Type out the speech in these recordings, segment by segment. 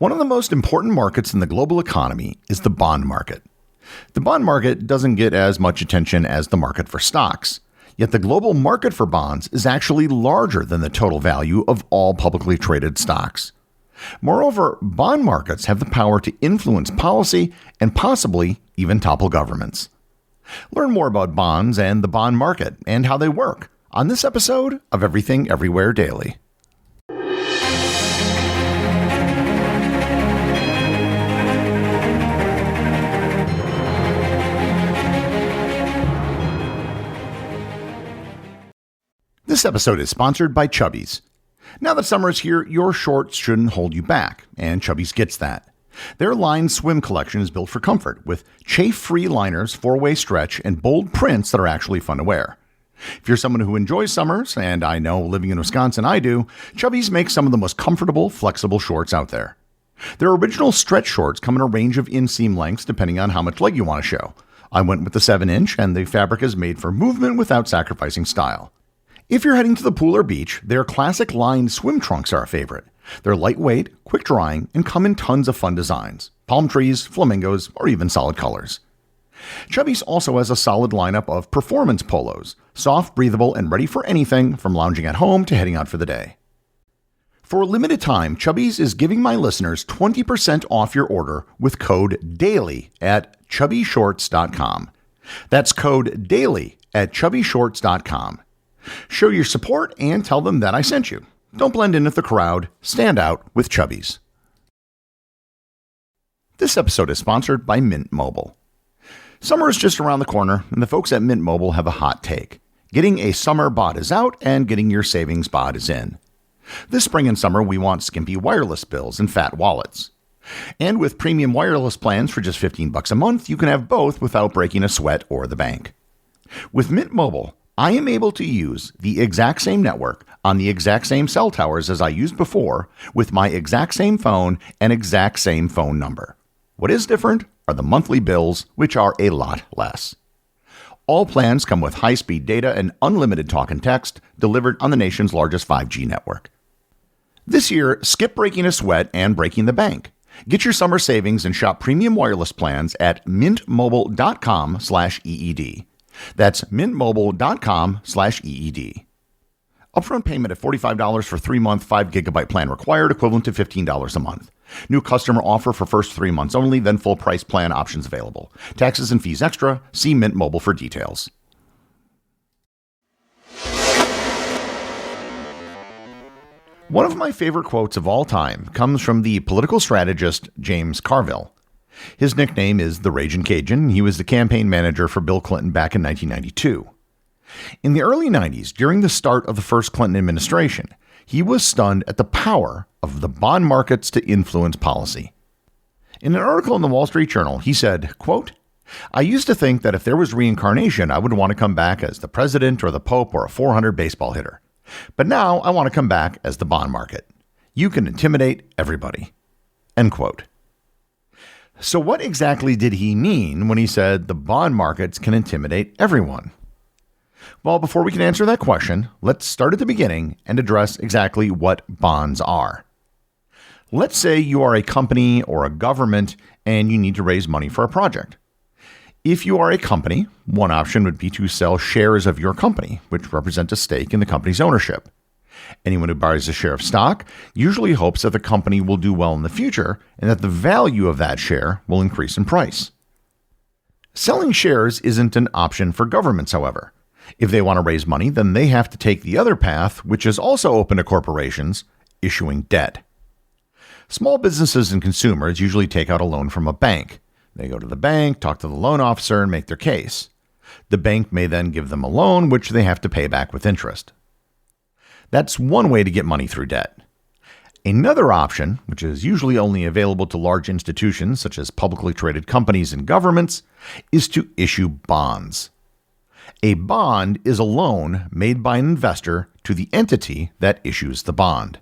One of the most important markets in the global economy is the bond market. The bond market doesn't get as much attention as the market for stocks, yet the global market for bonds is actually larger than the total value of all publicly traded stocks. Moreover, bond markets have the power to influence policy and possibly even topple governments. Learn more about bonds and the bond market and how they work on this episode of Everything Everywhere Daily. This episode is sponsored by Chubbies. Now that summer is here, your shorts shouldn't hold you back, and Chubbies gets that. Their lined swim collection is built for comfort, with chafe-free liners, four-way stretch, and bold prints that are actually fun to wear. If you're someone who enjoys summers, and I know living in Wisconsin I do, Chubbies makes some of the most comfortable, flexible shorts out there. Their original stretch shorts come in a range of inseam lengths depending on how much leg you want to show. I went with the 7-inch, and the fabric is made for movement without sacrificing style. If you're heading to the pool or beach, their classic lined swim trunks are a favorite. They're lightweight, quick drying, and come in tons of fun designs: palm trees, flamingos, or even solid colors. Chubbies also has a solid lineup of performance polos, soft, breathable, and ready for anything from lounging at home to heading out for the day. For a limited time, Chubbies is giving my listeners 20% off your order with code DAILY at chubbyshorts.com. That's code DAILY at chubbyshorts.com. Show your support and tell them that I sent you. Don't blend in with the crowd. Stand out with Chubbies. This episode is sponsored by Mint Mobile. Summer is just around the corner, and the folks at Mint Mobile have a hot take. Getting a summer bod is out, and getting your savings bod is in. This spring and summer, we want skimpy wireless bills and fat wallets. And with premium wireless plans for just $15 a month, you can have both without breaking a sweat or the bank. With Mint Mobile, I am able to use the exact same network on the exact same cell towers as I used before with my exact same phone and exact same phone number. What is different are the monthly bills, which are a lot less. All plans come with high-speed data and unlimited talk and text delivered on the nation's largest 5G network. This year, skip breaking a sweat and breaking the bank. Get your summer savings and shop premium wireless plans at mintmobile.com/EED. That's mintmobile.com/EED. Upfront payment of $45 for 3-month 5GB plan required, equivalent to $15 a month. New customer offer for first 3 months only, then full price plan options available. Taxes and fees extra. See Mint Mobile for details. One of my favorite quotes of all time comes from the political strategist James Carville. His nickname is the Ragin' Cajun. He was the campaign manager for Bill Clinton back in 1992. In the early 90s, during the start of the first Clinton administration, he was stunned at the power of the bond markets to influence policy. In an article in the Wall Street Journal, he said, quote, "I used to think that if there was reincarnation, I would want to come back as the president or the pope or a 400 baseball hitter. But now I want to come back as the bond market. You can intimidate everybody." End quote. So what exactly did he mean when he said the bond markets can intimidate everyone? Well, before we can answer that question, let's start at the beginning and address exactly what bonds are. Let's say you are a company or a government and you need to raise money for a project. If you are a company, one option would be to sell shares of your company, which represent a stake in the company's ownership. Anyone who buys a share of stock usually hopes that the company will do well in the future and that the value of that share will increase in price. Selling shares isn't an option for governments, however. If they want to raise money, then they have to take the other path, which is also open to corporations, issuing debt. Small businesses and consumers usually take out a loan from a bank. They go to the bank, talk to the loan officer, and make their case. The bank may then give them a loan, which they have to pay back with interest. That's one way to get money through debt. Another option, which is usually only available to large institutions such as publicly traded companies and governments, is to issue bonds. A bond is a loan made by an investor to the entity that issues the bond.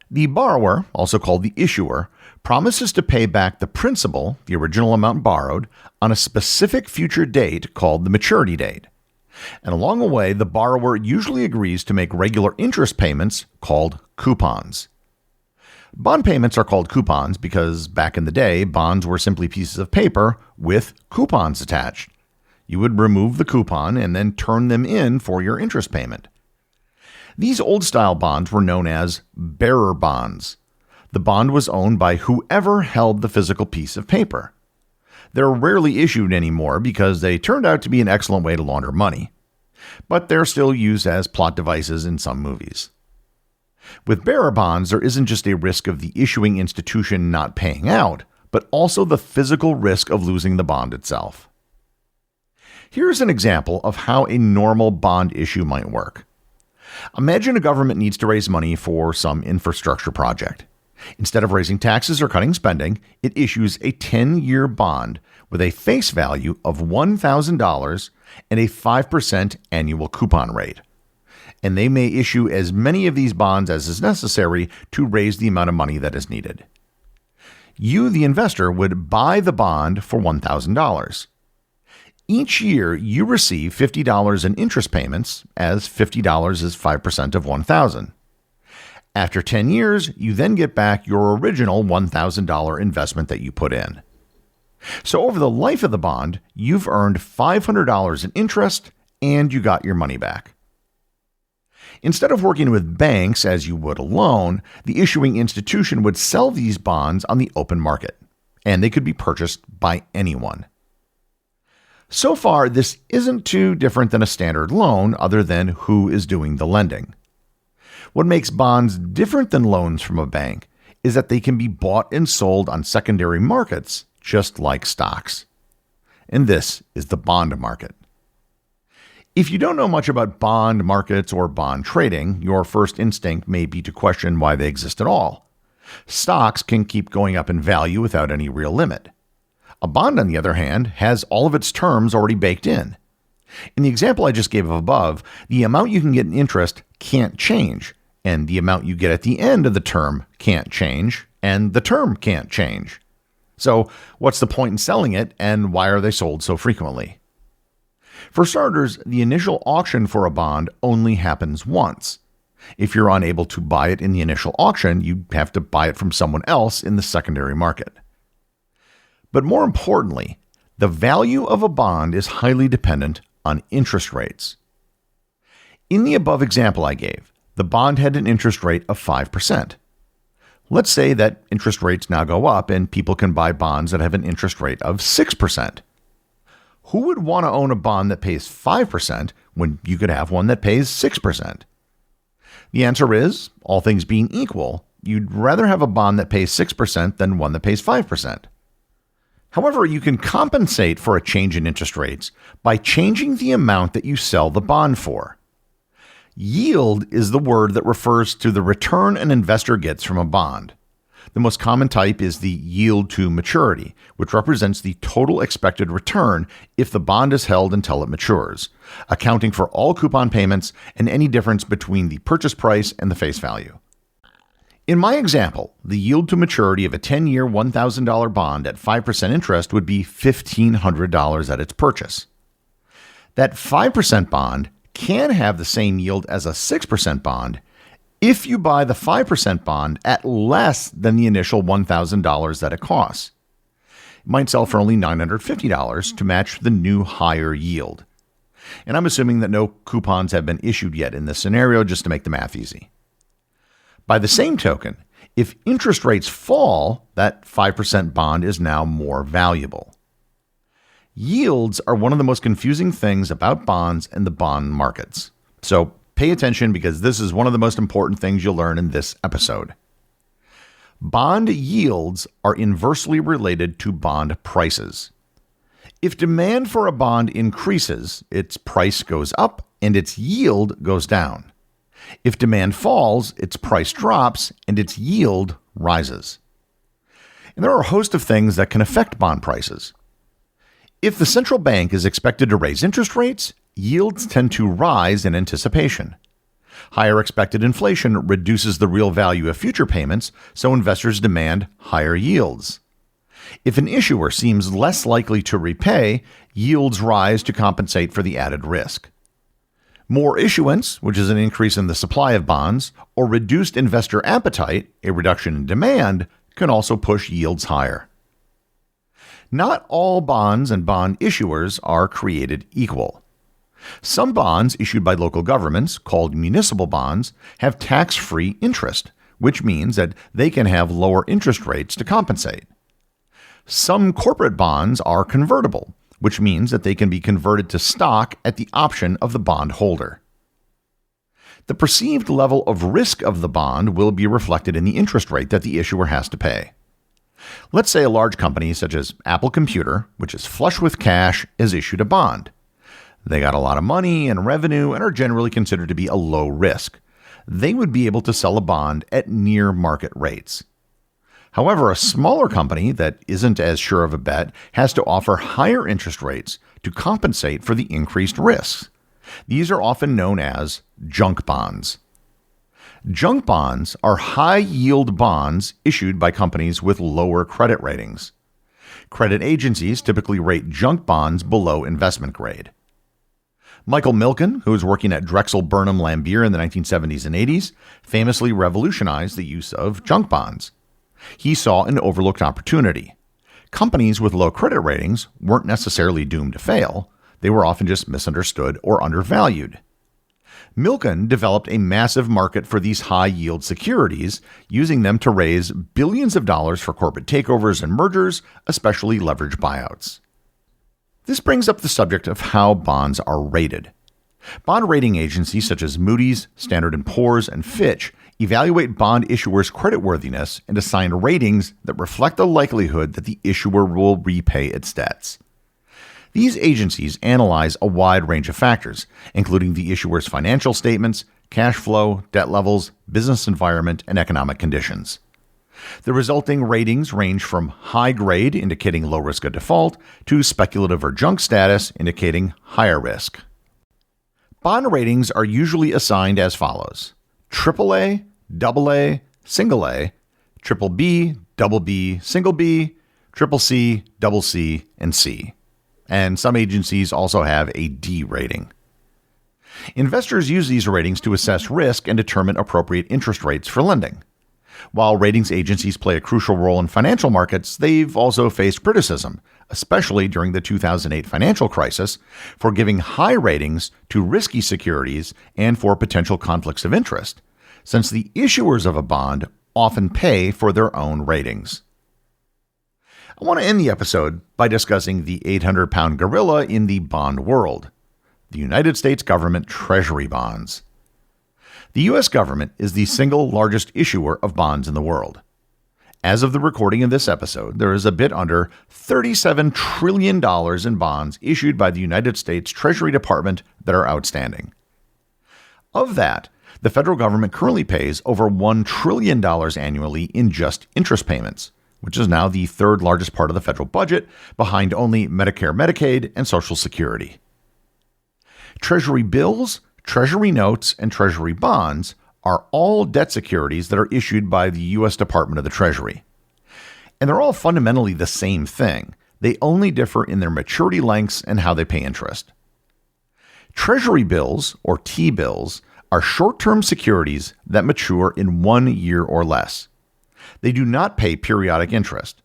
The borrower, also called the issuer, promises to pay back the principal, the original amount borrowed, on a specific future date called the maturity date. And along the way, the borrower usually agrees to make regular interest payments called coupons. Bond payments are called coupons because back in the day, bonds were simply pieces of paper with coupons attached. You would remove the coupon and then turn them in for your interest payment. These old-style bonds were known as bearer bonds. The bond was owned by whoever held the physical piece of paper. They're rarely issued anymore because they turned out to be an excellent way to launder money. But they're still used as plot devices in some movies. With bearer bonds, there isn't just a risk of the issuing institution not paying out, but also the physical risk of losing the bond itself. Here's an example of how a normal bond issue might work. Imagine a government needs to raise money for some infrastructure project. Instead of raising taxes or cutting spending, it issues a 10-year bond with a face value of $1,000 and a 5% annual coupon rate. And they may issue as many of these bonds as is necessary to raise the amount of money that is needed. You, the investor, would buy the bond for $1,000. Each year, you receive $50 in interest payments, as $50 is 5% of $1,000. After 10 years, you then get back your original $1,000 investment that you put in. So over the life of the bond, you've earned $500 in interest and you got your money back. Instead of working with banks as you would a loan, the issuing institution would sell these bonds on the open market, and they could be purchased by anyone. So far, this isn't too different than a standard loan other than who is doing the lending. What makes bonds different than loans from a bank is that they can be bought and sold on secondary markets, just like stocks. And this is the bond market. If you don't know much about bond markets or bond trading, your first instinct may be to question why they exist at all. Stocks can keep going up in value without any real limit. A bond, on the other hand, has all of its terms already baked in. In the example I just gave above, the amount you can get in interest can't change, and the amount you get at the end of the term can't change, and the term can't change. So what's the point in selling it, and why are they sold so frequently? For starters, the initial auction for a bond only happens once. If you're unable to buy it in the initial auction, you have to buy it from someone else in the secondary market. But more importantly, the value of a bond is highly dependent on interest rates. In the above example I gave, the bond had an interest rate of 5%. Let's say that interest rates now go up and people can buy bonds that have an interest rate of 6%. Who would want to own a bond that pays 5% when you could have one that pays 6%? The answer is, all things being equal, you'd rather have a bond that pays 6% than one that pays 5%. However, you can compensate for a change in interest rates by changing the amount that you sell the bond for. Yield is the word that refers to the return an investor gets from a bond. The most common type is the yield to maturity, which represents the total expected return if the bond is held until it matures, accounting for all coupon payments and any difference between the purchase price and the face value. In my example, the yield to maturity of a 10-year $1,000 bond at 5% interest would be $1,500 at its purchase. That 5% bond can have the same yield as a 6% bond if you buy the 5% bond at less than the initial $1,000 that it costs. It might sell for only $950 to match the new higher yield. And I'm assuming that no coupons have been issued yet in this scenario, just to make the math easy. By the same token, if interest rates fall, that 5% bond is now more valuable. Yields are one of the most confusing things about bonds and the bond markets. So pay attention because this is one of the most important things you'll learn in this episode. Bond yields are inversely related to bond prices. If demand for a bond increases, its price goes up and its yield goes down. If demand falls, its price drops and its yield rises. And there are a host of things that can affect bond prices. If the central bank is expected to raise interest rates, yields tend to rise in anticipation. Higher expected inflation reduces the real value of future payments, so investors demand higher yields. If an issuer seems less likely to repay, yields rise to compensate for the added risk. More issuance, which is an increase in the supply of bonds, or reduced investor appetite, a reduction in demand, can also push yields higher. Not all bonds and bond issuers are created equal. Some bonds issued by local governments, called municipal bonds, have tax-free interest, which means that they can have lower interest rates to compensate. Some corporate bonds are convertible, which means that they can be converted to stock at the option of the bondholder. The perceived level of risk of the bond will be reflected in the interest rate that the issuer has to pay. Let's say a large company such as Apple Computer, which is flush with cash, has issued a bond. They got a lot of money and revenue and are generally considered to be a low risk. They would be able to sell a bond at near market rates. However, a smaller company that isn't as sure of a bet has to offer higher interest rates to compensate for the increased risks. These are often known as junk bonds. Junk bonds are high-yield bonds issued by companies with lower credit ratings. Credit agencies typically rate junk bonds below investment grade. Michael Milken, who was working at Drexel Burnham Lambert in the 1970s and 80s, famously revolutionized the use of junk bonds. He saw an overlooked opportunity. Companies with low credit ratings weren't necessarily doomed to fail. They were often just misunderstood or undervalued. Milken developed a massive market for these high-yield securities, using them to raise billions of dollars for corporate takeovers and mergers, especially leveraged buyouts. This brings up the subject of how bonds are rated. Bond rating agencies such as Moody's, Standard & Poor's, and Fitch evaluate bond issuers' creditworthiness and assign ratings that reflect the likelihood that the issuer will repay its debts. These agencies analyze a wide range of factors, including the issuer's financial statements, cash flow, debt levels, business environment, and economic conditions. The resulting ratings range from high grade, indicating low risk of default, to speculative or junk status, indicating higher risk. Bond ratings are usually assigned as follows: AAA, AA, single A, triple B, double B, single B, triple C, double C, and C. And some agencies also have a D rating. Investors use these ratings to assess risk and determine appropriate interest rates for lending. While ratings agencies play a crucial role in financial markets, they've also faced criticism, especially during the 2008 financial crisis, for giving high ratings to risky securities and for potential conflicts of interest, since the issuers of a bond often pay for their own ratings. I want to end the episode by discussing the 800-pound gorilla in the bond world, the United States government treasury bonds. The U.S. government is the single largest issuer of bonds in the world. As of the recording of this episode, there is a bit under $37 trillion in bonds issued by the United States Treasury Department that are outstanding. Of that, the federal government currently pays over $1 trillion annually in just interest payments, which is now the third largest part of the federal budget, behind only Medicare, Medicaid, and Social Security. Treasury bills, Treasury notes, and Treasury bonds are all debt securities that are issued by the U.S. Department of the Treasury. And they're all fundamentally the same thing. They only differ in their maturity lengths and how they pay interest. Treasury bills, or T-bills, are short-term securities that mature in 1 year or less. They do not pay periodic interest.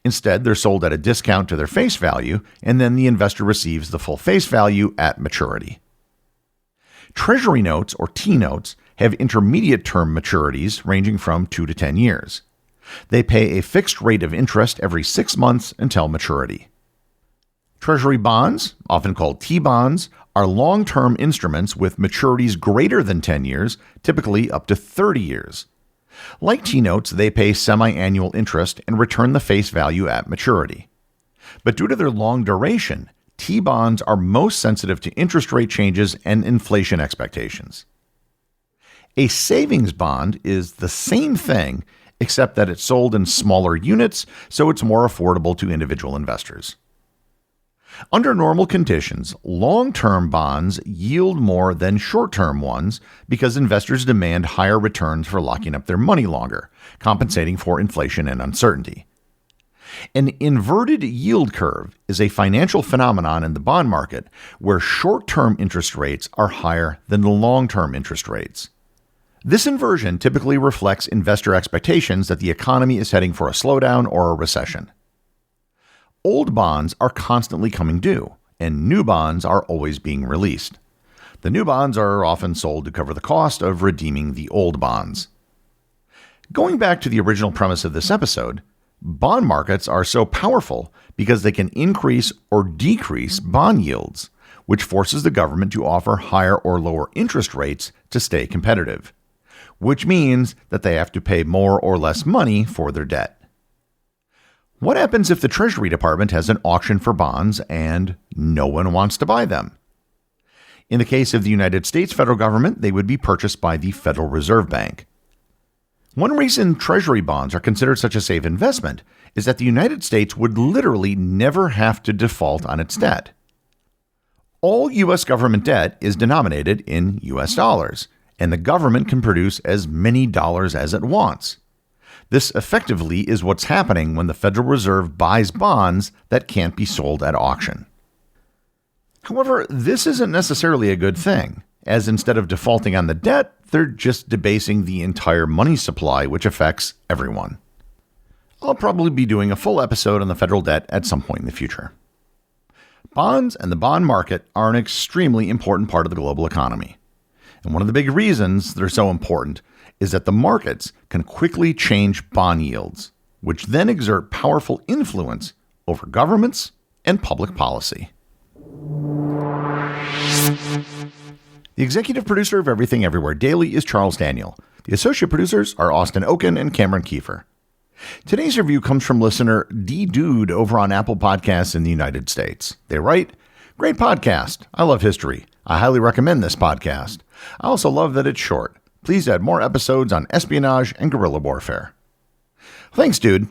Instead, they're sold at a discount to their face value, and then the investor receives the full face value at maturity. Treasury notes, or T-notes, have intermediate term maturities ranging from 2 to 10 years. They pay a fixed rate of interest every 6 months until maturity. Treasury bonds, often called T-bonds, are long-term instruments with maturities greater than 10 years, typically up to 30 years. Like T-notes, they pay semi-annual interest and return the face value at maturity. But due to their long duration, T-bonds are most sensitive to interest rate changes and inflation expectations. A savings bond is the same thing, except that it's sold in smaller units, so it's more affordable to individual investors. Under normal conditions, long-term bonds yield more than short-term ones because investors demand higher returns for locking up their money longer, compensating for inflation and uncertainty. An inverted yield curve is a financial phenomenon in the bond market where short-term interest rates are higher than the long-term interest rates. This inversion typically reflects investor expectations that the economy is heading for a slowdown or a recession. Old bonds are constantly coming due, and new bonds are always being released. The new bonds are often sold to cover the cost of redeeming the old bonds. Going back to the original premise of this episode, bond markets are so powerful because they can increase or decrease bond yields, which forces the government to offer higher or lower interest rates to stay competitive, which means that they have to pay more or less money for their debt. What happens if the Treasury Department has an auction for bonds and no one wants to buy them? In the case of the United States federal government, they would be purchased by the Federal Reserve Bank. One reason Treasury bonds are considered such a safe investment is that the United States would literally never have to default on its debt. All U.S. government debt is denominated in U.S. dollars, and the government can produce as many dollars as it wants. This effectively is what's happening when the Federal Reserve buys bonds that can't be sold at auction. However, this isn't necessarily a good thing, as instead of defaulting on the debt, they're just debasing the entire money supply, which affects everyone. I'll probably be doing a full episode on the federal debt at some point in the future. Bonds and the bond market are an extremely important part of the global economy. And one of the big reasons they're so important is that the markets can quickly change bond yields, which then exert powerful influence over governments and public policy. The executive producer of Everything Everywhere Daily is Charles Daniel. The associate producers are Austin Oken and Cameron Kiefer. Today's review comes from listener D-Dude over on Apple Podcasts in the United States. They write, "Great podcast. I love history. I highly recommend this podcast. I also love that it's short. Please add more episodes on espionage and guerrilla warfare." Thanks, dude.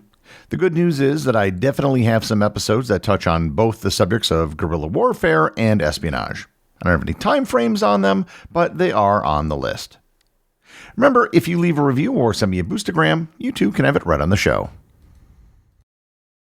The good news is that I definitely have some episodes that touch on both the subjects of guerrilla warfare and espionage. I don't have any time frames on them, but they are on the list. Remember, if you leave a review or send me a boostagram, you too can have it read on the show.